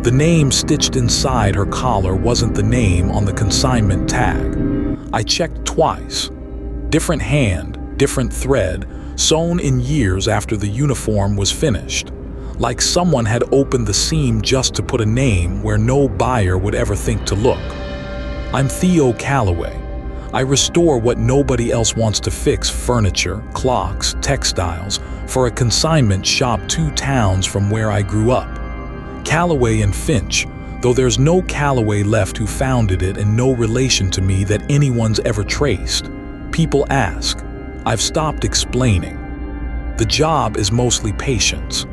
The name stitched inside her collar wasn't the name on the consignment tag. I checked twice. Different hand, different thread, sewn in years after the uniform was finished. Like someone had opened the seam just to put a name where no buyer would ever think to look. I'm Theo Calloway. I restore what nobody else wants to fix: furniture, clocks, textiles, for a consignment shop 2 towns from where I grew up. Calloway and Finch, though there's no Calloway left who founded it and no relation to me that anyone's ever traced. People ask. I've stopped explaining. The job is mostly patience.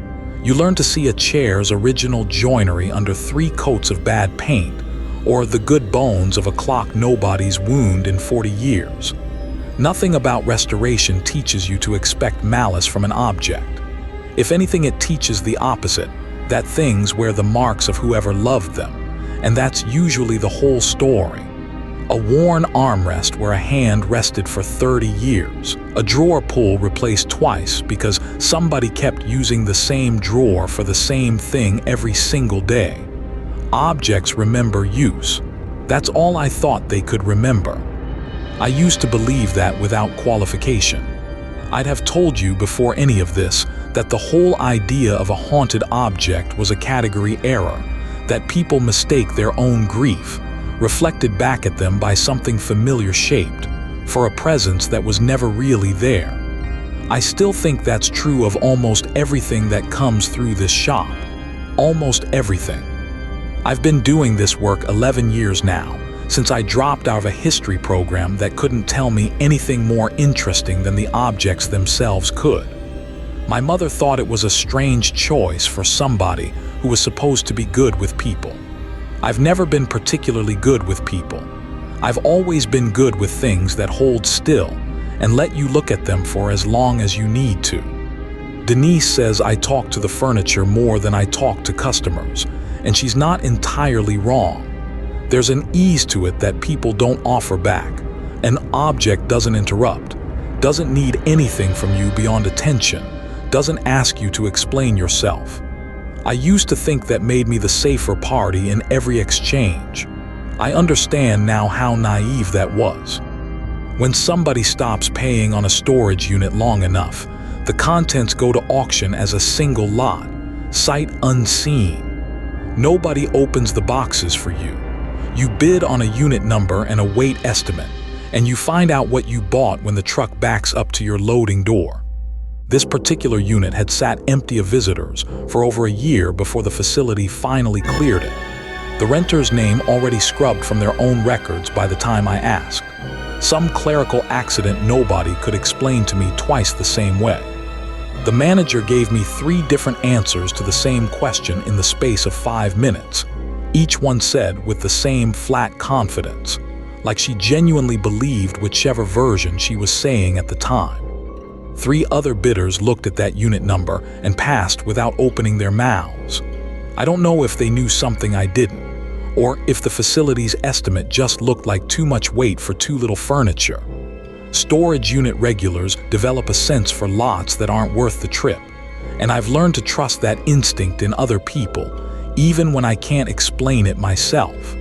You learn to see a chair's original joinery under 3 coats of bad paint, or the good bones of a clock nobody's wound in 40 years. Nothing about restoration teaches you to expect malice from an object. If anything, it teaches the opposite, that things wear the marks of whoever loved them, and that's usually the whole story. A worn armrest where a hand rested for 30 years. A drawer pull replaced twice because somebody kept using the same drawer for the same thing every single day. Objects remember use. That's all I thought they could remember. I used to believe that without qualification. I'd have told you before any of this that the whole idea of a haunted object was a category error, that people mistake their own grief, reflected back at them by something familiar shaped, for a presence that was never really there. I still think that's true of almost everything that comes through this shop. Almost everything. I've been doing this work 11 years now, since I dropped out of a history program that couldn't tell me anything more interesting than the objects themselves could. My mother thought it was a strange choice for somebody who was supposed to be good with people. I've never been particularly good with people. I've always been good with things that hold still and let you look at them for as long as you need to. Denise says I talk to the furniture more than I talk to customers, and she's not entirely wrong. There's an ease to it that people don't offer back. An object doesn't interrupt, doesn't need anything from you beyond attention, doesn't ask you to explain yourself. I used to think that made me the safer party in every exchange. I understand now how naive that was. When somebody stops paying on a storage unit long enough, the contents go to auction as a single lot, sight unseen. Nobody opens the boxes for you. You bid on a unit number and a weight estimate, and you find out what you bought when the truck backs up to your loading door. This particular unit had sat empty of visitors for over a year before the facility finally cleared it. The renter's name already scrubbed from their own records by the time I asked. Some clerical accident nobody could explain to me twice the same way. The manager gave me 3 different answers to the same question in the space of 5 minutes. Each one said with the same flat confidence, like she genuinely believed whichever version she was saying at the time. 3 other bidders looked at that unit number and passed without opening their mouths. I don't know if they knew something I didn't, or if the facility's estimate just looked like too much weight for too little furniture. Storage unit regulars develop a sense for lots that aren't worth the trip, and I've learned to trust that instinct in other people, even when I can't explain it myself.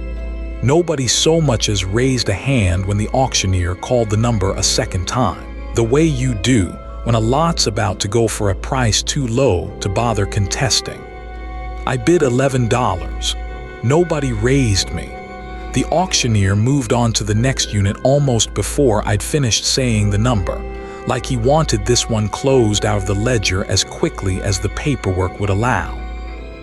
Nobody so much as raised a hand when the auctioneer called the number a second time, the way you do when a lot's about to go for a price too low to bother contesting. I bid $11. Nobody raised me. The auctioneer moved on to the next unit almost before I'd finished saying the number, like he wanted this one closed out of the ledger as quickly as the paperwork would allow.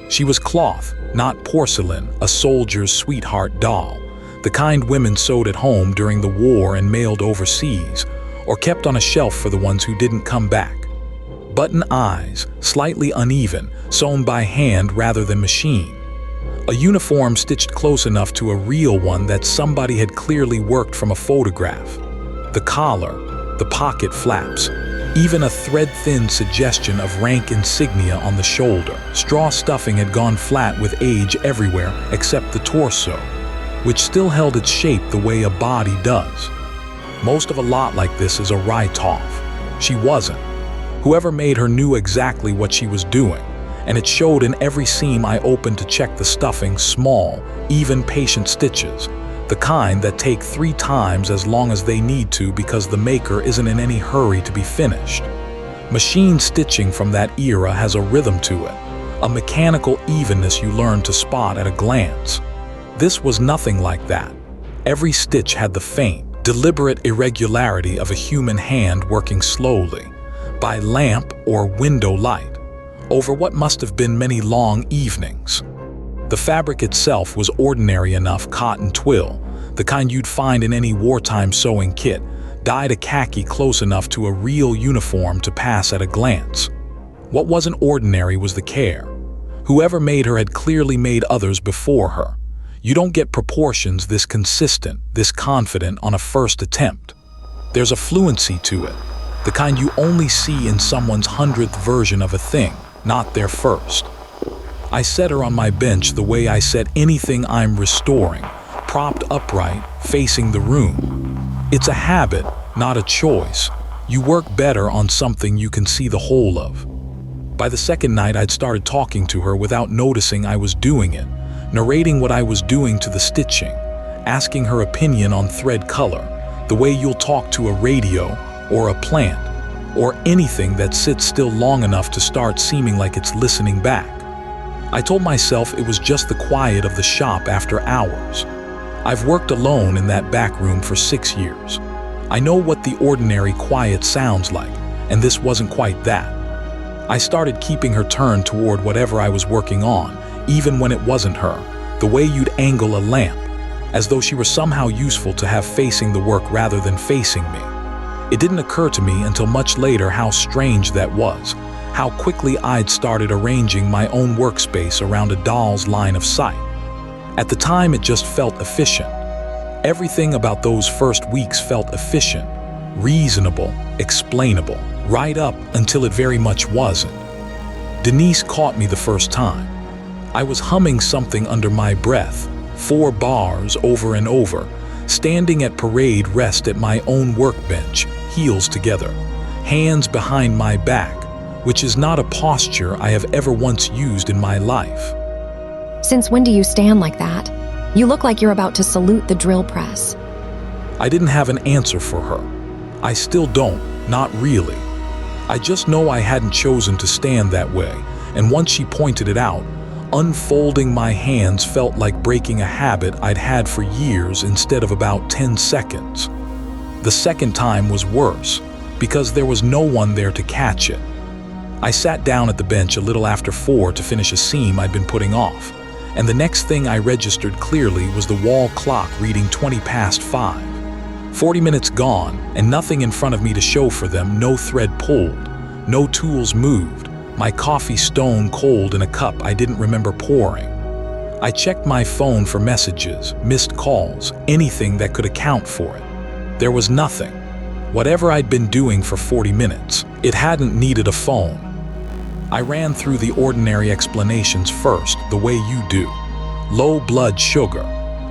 She was cloth, not porcelain, a soldier's sweetheart doll, the kind women sewed at home during the war and mailed overseas, or kept on a shelf for the ones who didn't come back. Button eyes, slightly uneven, sewn by hand rather than machine. A uniform stitched close enough to a real one that somebody had clearly worked from a photograph. The collar, the pocket flaps, even a thread-thin suggestion of rank insignia on the shoulder. Straw stuffing had gone flat with age everywhere except the torso, which still held its shape the way a body does. Most of a lot like this is a write-off. She wasn't. Whoever made her knew exactly what she was doing, and it showed in every seam I opened to check the stuffing, small, even patient stitches, the kind that take 3 times as long as they need to because the maker isn't in any hurry to be finished. Machine stitching from that era has a rhythm to it, a mechanical evenness you learn to spot at a glance. This was nothing like that. Every stitch had the faint, deliberate irregularity of a human hand working slowly, by lamp or window light, over what must have been many long evenings. The fabric itself was ordinary enough cotton twill, the kind you'd find in any wartime sewing kit, dyed a khaki close enough to a real uniform to pass at a glance. What wasn't ordinary was the care. Whoever made her had clearly made others before her. You don't get proportions this consistent, this confident on a first attempt. There's a fluency to it, the kind you only see in someone's 100th version of a thing, not their first. I set her on my bench the way I set anything I'm restoring, propped upright, facing the room. It's a habit, not a choice. You work better on something you can see the whole of. By the second night, I'd started talking to her without noticing I was doing it, narrating what I was doing to the stitching, asking her opinion on thread color, the way you'll talk to a radio or a plant, or anything that sits still long enough to start seeming like it's listening back. I told myself it was just the quiet of the shop after hours. I've worked alone in that back room for 6 years. I know what the ordinary quiet sounds like, and this wasn't quite that. I started keeping her turned toward whatever I was working on, even when it wasn't her, the way you'd angle a lamp, as though she were somehow useful to have facing the work rather than facing me. It didn't occur to me until much later how strange that was, how quickly I'd started arranging my own workspace around a doll's line of sight. At the time, it just felt efficient. Everything about those first weeks felt efficient, reasonable, explainable, right up until it very much wasn't. Denise caught me the first time. I was humming something under my breath, 4 bars over and over, standing at parade rest at my own workbench, heels together, hands behind my back, which is not a posture I have ever once used in my life. Since when do you stand like that? You look like you're about to salute the drill press. I didn't have an answer for her. I still don't, not really. I just know I hadn't chosen to stand that way, and once she pointed it out, unfolding my hands felt like breaking a habit I'd had for years instead of about 10 seconds. The second time was worse, because there was no one there to catch it. I sat down at the bench a little after 4 to finish a seam I'd been putting off, and the next thing I registered clearly was the wall clock reading 20 past 5. 40 minutes gone, and nothing in front of me to show for them, no thread pulled, no tools moved, my coffee stone cold in a cup I didn't remember pouring. I checked my phone for messages, missed calls, anything that could account for it. There was nothing. Whatever I'd been doing for 40 minutes, it hadn't needed a phone. I ran through the ordinary explanations first, the way you do. Low blood sugar,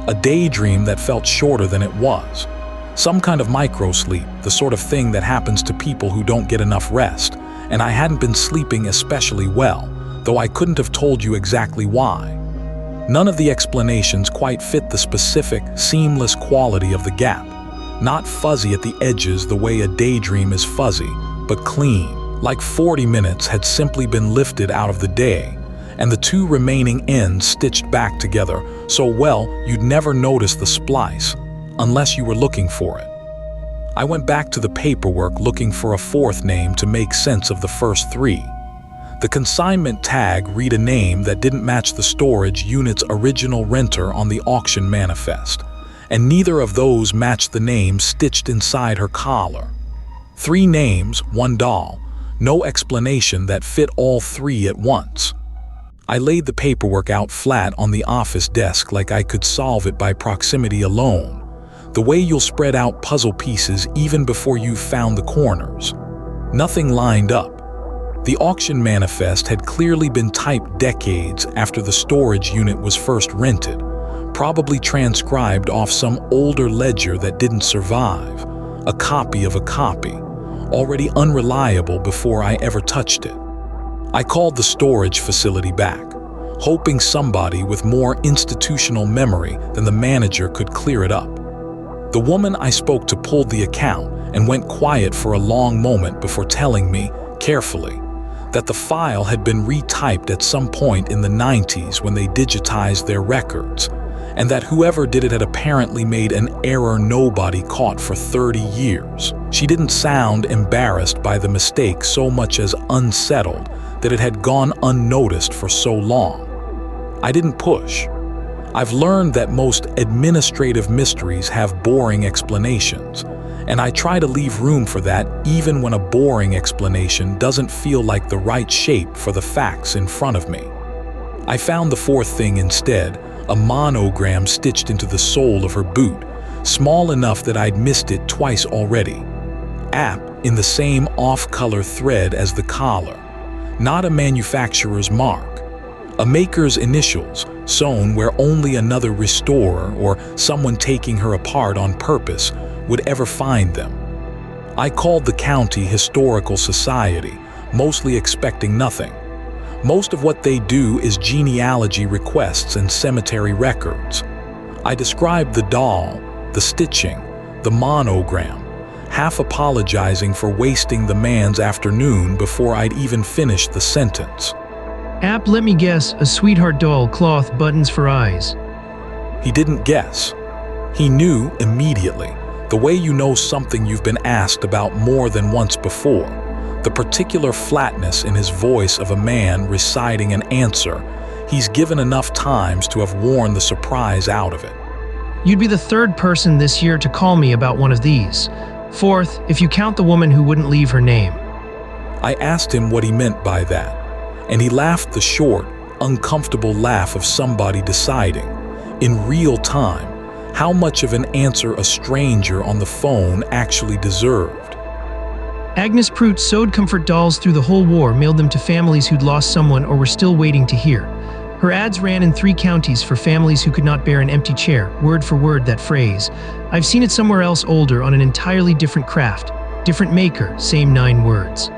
a daydream that felt shorter than it was. Some kind of microsleep, the sort of thing that happens to people who don't get enough rest, and I hadn't been sleeping especially well, though I couldn't have told you exactly why. None of the explanations quite fit the specific, seamless quality of the gap. Not fuzzy at the edges the way a daydream is fuzzy, but clean, like 40 minutes had simply been lifted out of the day, and the 2 remaining ends stitched back together so well you'd never notice the splice, unless you were looking for it. I went back to the paperwork looking for a 4th name to make sense of the first 3. The consignment tag read a name that didn't match the storage unit's original renter on the auction manifest, and neither of those matched the name stitched inside her collar. 3 names, 1 doll, no explanation that fit all 3 at once. I laid the paperwork out flat on the office desk like I could solve it by proximity alone, the way you'll spread out puzzle pieces even before you've found the corners. Nothing lined up. The auction manifest had clearly been typed decades after the storage unit was first rented, probably transcribed off some older ledger that didn't survive, a copy of a copy, already unreliable before I ever touched it. I called the storage facility back, hoping somebody with more institutional memory than the manager could clear it up. The woman I spoke to pulled the account and went quiet for a long moment before telling me, carefully, that the file had been retyped at some point in the 90s when they digitized their records, and that whoever did it had apparently made an error nobody caught for 30 years. She didn't sound embarrassed by the mistake so much as unsettled that it had gone unnoticed for so long. I didn't push. I've learned that most administrative mysteries have boring explanations, and I try to leave room for that even when a boring explanation doesn't feel like the right shape for the facts in front of me. I found the fourth thing instead, a monogram stitched into the sole of her boot, small enough that I'd missed it twice already. App in the same off-color thread as the collar, not a manufacturer's mark. A maker's initials, sewn where only another restorer or someone taking her apart on purpose would ever find them. I called the county historical society, mostly expecting nothing. Most of what they do is genealogy requests and cemetery records. I described the doll, the stitching, the monogram, half apologizing for wasting the man's afternoon before I'd even finished the sentence. App, let me guess, a sweetheart doll, cloth, buttons for eyes. He didn't guess. He knew immediately, the way you know something you've been asked about more than once before, the particular flatness in his voice of a man reciting an answer he's given enough times to have worn the surprise out of it. You'd be the third person this year to call me about one of these. Fourth, if you count the woman who wouldn't leave her name. I asked him what he meant by that, and he laughed the short, uncomfortable laugh of somebody deciding, in real time, how much of an answer a stranger on the phone actually deserved. Agnes Pruitt sewed comfort dolls through the whole war, mailed them to families who'd lost someone or were still waiting to hear. Her ads ran in 3 counties for families who could not bear an empty chair, word for word that phrase. I've seen it somewhere else older on an entirely different craft, different maker, same 9 words.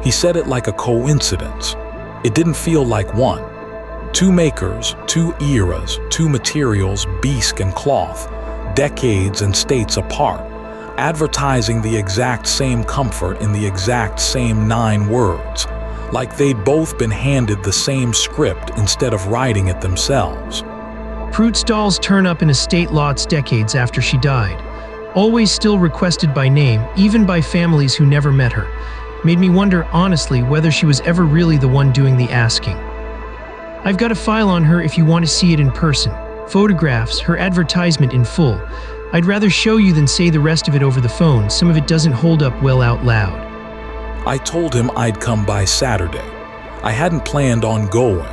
He said it like a coincidence. It didn't feel like one. 2 makers, 2 eras, 2 materials, bisque and cloth, decades and states apart, advertising the exact same comfort in the exact same 9 words, like they'd both been handed the same script instead of writing it themselves. Pruitt's dolls turn up in estate lots decades after she died, always still requested by name, even by families who never met her. Made me wonder, honestly, whether she was ever really the one doing the asking. I've got a file on her if you want to see it in person. Photographs, her advertisement in full. I'd rather show you than say the rest of it over the phone. Some of it doesn't hold up well out loud. I told him I'd come by Saturday. I hadn't planned on going.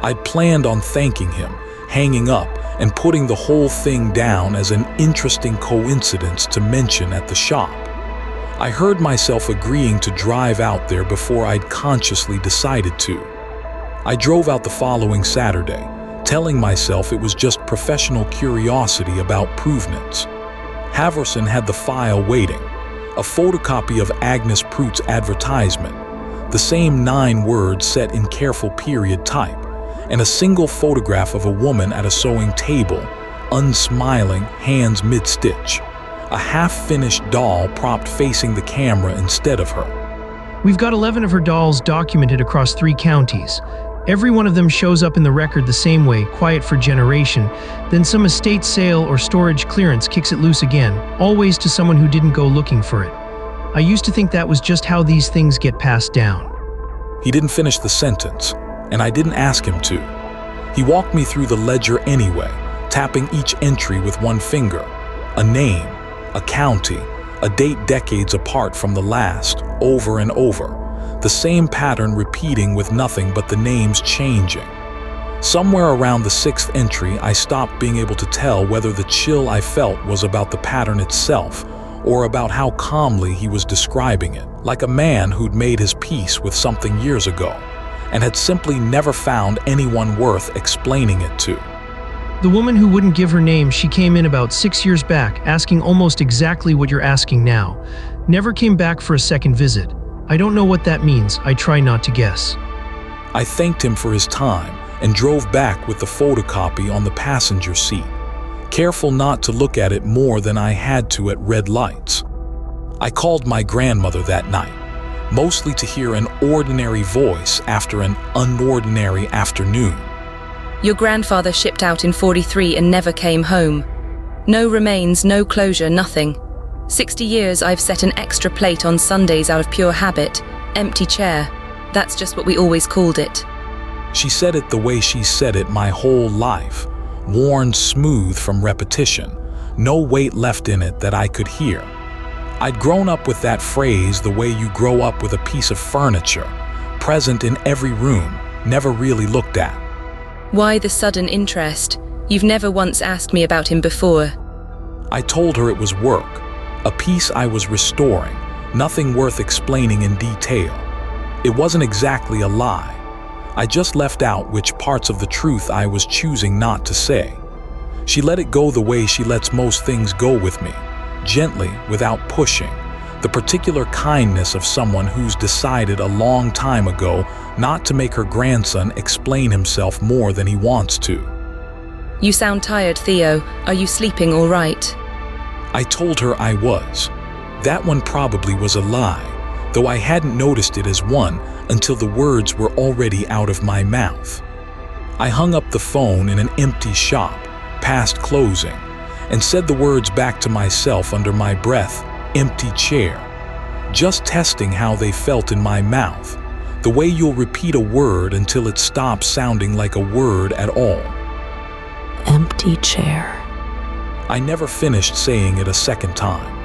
I'd planned on thanking him, hanging up, and putting the whole thing down as an interesting coincidence to mention at the shop. I heard myself agreeing to drive out there before I'd consciously decided to. I drove out the following Saturday, telling myself it was just professional curiosity about provenance. Haverson had the file waiting, a photocopy of Agnes Pruitt's advertisement, the same 9 words set in careful period type, and a single photograph of a woman at a sewing table, unsmiling, hands mid-stitch. A half-finished doll propped facing the camera instead of her. We've got 11 of her dolls documented across 3 counties. Every one of them shows up in the record the same way, quiet for generation. Then some estate sale or storage clearance kicks it loose again, always to someone who didn't go looking for it. I used to think that was just how these things get passed down. He didn't finish the sentence, and I didn't ask him to. He walked me through the ledger anyway, tapping each entry with one finger. A name, a county, a date decades apart from the last, over and over. The same pattern repeating with nothing but the names changing. Somewhere around the 6th entry, I stopped being able to tell whether the chill I felt was about the pattern itself or about how calmly he was describing it, like a man who'd made his peace with something years ago and had simply never found anyone worth explaining it to. The woman who wouldn't give her name, she came in about 6 years back, asking almost exactly what you're asking now. Never came back for a second visit. I don't know what that means. I try not to guess. I thanked him for his time and drove back with the photocopy on the passenger seat, careful not to look at it more than I had to at red lights. I called my grandmother that night, mostly to hear an ordinary voice after an unordinary afternoon. Your grandfather shipped out in 43 and never came home. No remains, no closure, nothing. 60 years I've set an extra plate on Sundays out of pure habit. Empty chair. That's just what we always called it. She said it the way she said it my whole life, worn smooth from repetition, no weight left in it that I could hear. I'd grown up with that phrase the way you grow up with a piece of furniture, present in every room, never really looked at. Why the sudden interest? You've never once asked me about him before. I told her it was work, a piece I was restoring, nothing worth explaining in detail. It wasn't exactly a lie. I just left out which parts of the truth I was choosing not to say. She let it go the way she lets most things go with me, gently, without pushing, the particular kindness of someone who's decided a long time ago not to make her grandson explain himself more than he wants to. You sound tired, Theo. Are you sleeping all right? I told her I was. That one probably was a lie, though I hadn't noticed it as one until the words were already out of my mouth. I hung up the phone in an empty shop, past closing, and said the words back to myself under my breath, empty chair, just testing how they felt in my mouth, the way you'll repeat a word until it stops sounding like a word at all. Empty chair. I never finished saying it a second time.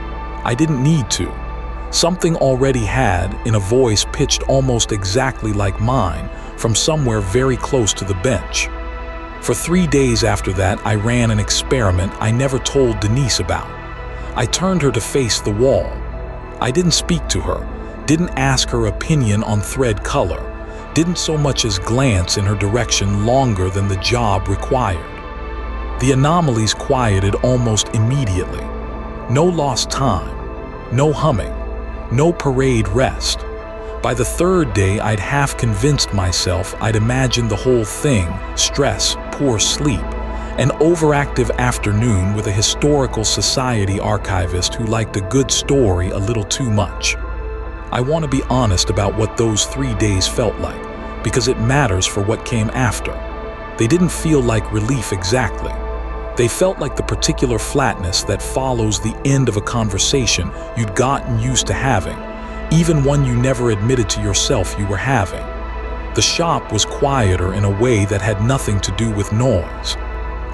I didn't need to. Something already had, in a voice pitched almost exactly like mine, from somewhere very close to the bench. For 3 days after that, I ran an experiment I never told Denise about. I turned her to face the wall. I didn't speak to her, didn't ask her opinion on thread color, didn't so much as glance in her direction longer than the job required. The anomalies quieted almost immediately. No lost time, no humming, no parade rest. By the third day, I'd half convinced myself I'd imagined the whole thing, stress, poor sleep, an overactive afternoon with a historical society archivist who liked a good story a little too much. I want to be honest about what those 3 days felt like, because it matters for what came after. They didn't feel like relief exactly. They felt like the particular flatness that follows the end of a conversation you'd gotten used to having, even one you never admitted to yourself you were having. The shop was quieter in a way that had nothing to do with noise.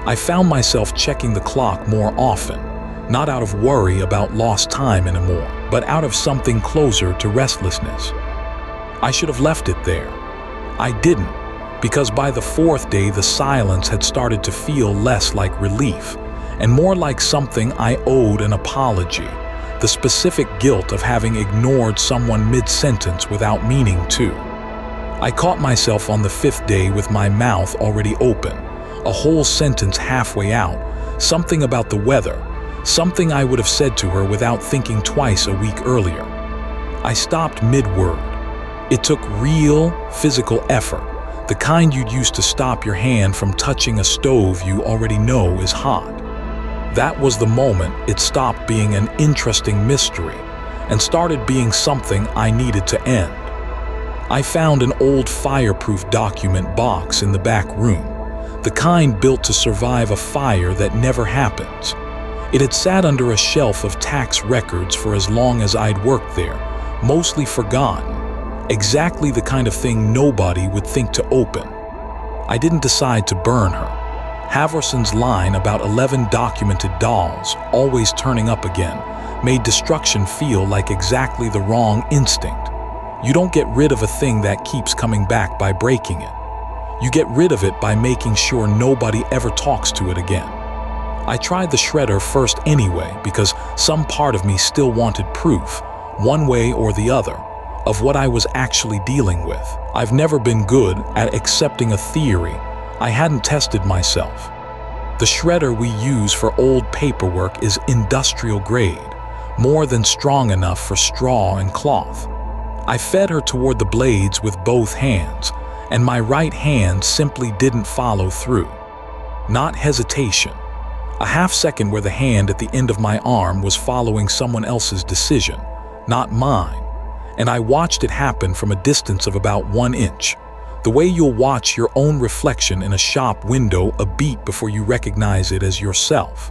I found myself checking the clock more often, not out of worry about lost time anymore, but out of something closer to restlessness. I should have left it there. I didn't, because by the 4th day the silence had started to feel less like relief and more like something I owed an apology, the specific guilt of having ignored someone mid-sentence without meaning to. I caught myself on the 5th day with my mouth already open, a whole sentence halfway out, something about the weather, something I would have said to her without thinking twice a week earlier. I stopped mid-word. It took real, physical effort, the kind you'd use to stop your hand from touching a stove you already know is hot. That was the moment it stopped being an interesting mystery and started being something I needed to end. I found an old fireproof document box in the back room, the kind built to survive a fire that never happens. It had sat under a shelf of tax records for as long as I'd worked there, mostly forgotten. Exactly the kind of thing nobody would think to open. I didn't decide to burn her. Haverson's line about 11 documented dolls always turning up again made destruction feel like exactly the wrong instinct. You don't get rid of a thing that keeps coming back by breaking it. You get rid of it by making sure nobody ever talks to it again. I tried the shredder first anyway because some part of me still wanted proof, one way or the other, of what I was actually dealing with. I've never been good at accepting a theory I hadn't tested myself. The shredder we use for old paperwork is industrial grade, more than strong enough for straw and cloth. I fed her toward the blades with both hands, and my right hand simply didn't follow through. Not hesitation. A half second where the hand at the end of my arm was following someone else's decision, not mine, and I watched it happen from a distance of about 1 inch. The way you'll watch your own reflection in a shop window a beat before you recognize it as yourself.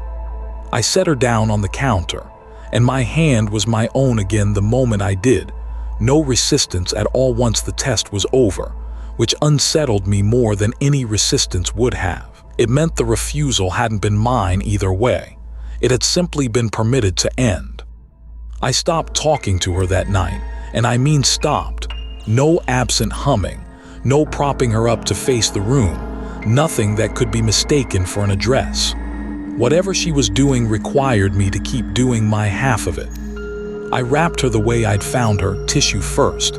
I set her down on the counter, and my hand was my own again the moment I did. No resistance at all once the test was over, which unsettled me more than any resistance would have. It meant the refusal hadn't been mine either way. It had simply been permitted to end. I stopped talking to her that night, and I mean stopped. No absent humming, no propping her up to face the room, nothing that could be mistaken for an address. Whatever she was doing required me to keep doing my half of it. I wrapped her the way I'd found her, tissue first.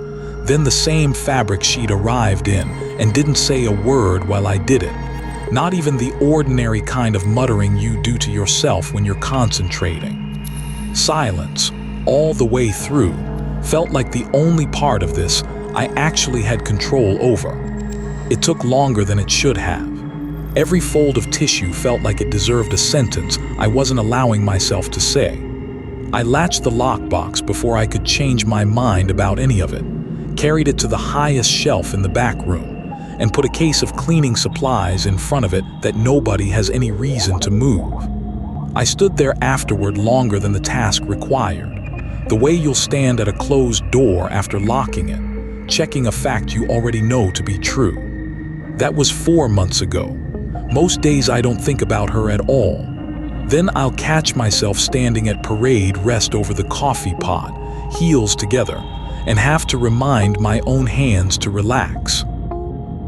Then the same fabric sheet arrived in and didn't say a word while I did it. Not even the ordinary kind of muttering you do to yourself when you're concentrating. Silence, all the way through, felt like the only part of this I actually had control over. It took longer than it should have. Every fold of tissue felt like it deserved a sentence I wasn't allowing myself to say. I latched the lockbox before I could change my mind about any of it, carried it to the highest shelf in the back room, and put a case of cleaning supplies in front of it that nobody has any reason to move. I stood there afterward longer than the task required, the way you'll stand at a closed door after locking it, checking a fact you already know to be true. That was 4 months ago. Most days I don't think about her at all. Then I'll catch myself standing at parade rest over the coffee pot, heels together, and have to remind my own hands to relax.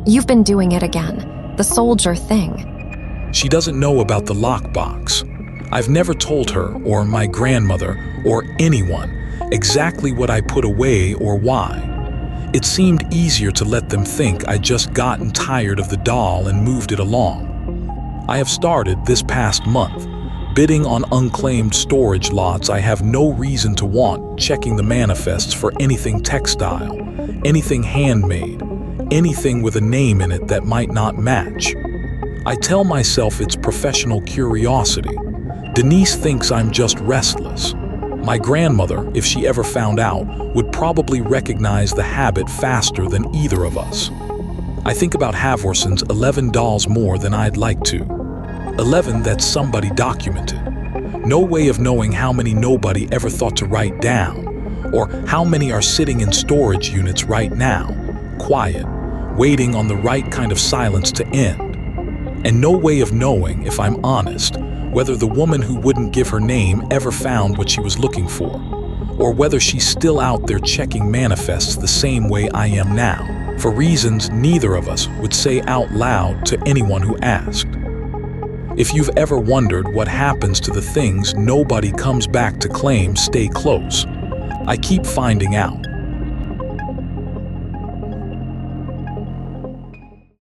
You've been doing it again. The soldier thing. She doesn't know about the lockbox. I've never told her, or my grandmother, or anyone, exactly what I put away or why. It seemed easier to let them think I'd just gotten tired of the doll and moved it along. I have started this past month, bidding on unclaimed storage lots I have no reason to want, checking the manifests for anything textile, anything handmade, anything with a name in it that might not match. I tell myself it's professional curiosity. Denise thinks I'm just restless. My grandmother, if she ever found out, would probably recognize the habit faster than either of us. I think about Havorson's 11 dolls more than I'd like to. 11 that somebody documented. No way of knowing how many nobody ever thought to write down, or how many are sitting in storage units right now, quiet, waiting on the right kind of silence to end. And no way of knowing, if I'm honest, whether the woman who wouldn't give her name ever found what she was looking for, or whether she's still out there checking manifests the same way I am now, for reasons neither of us would say out loud to anyone who asked. If you've ever wondered what happens to the things nobody comes back to claim, stay close. I keep finding out.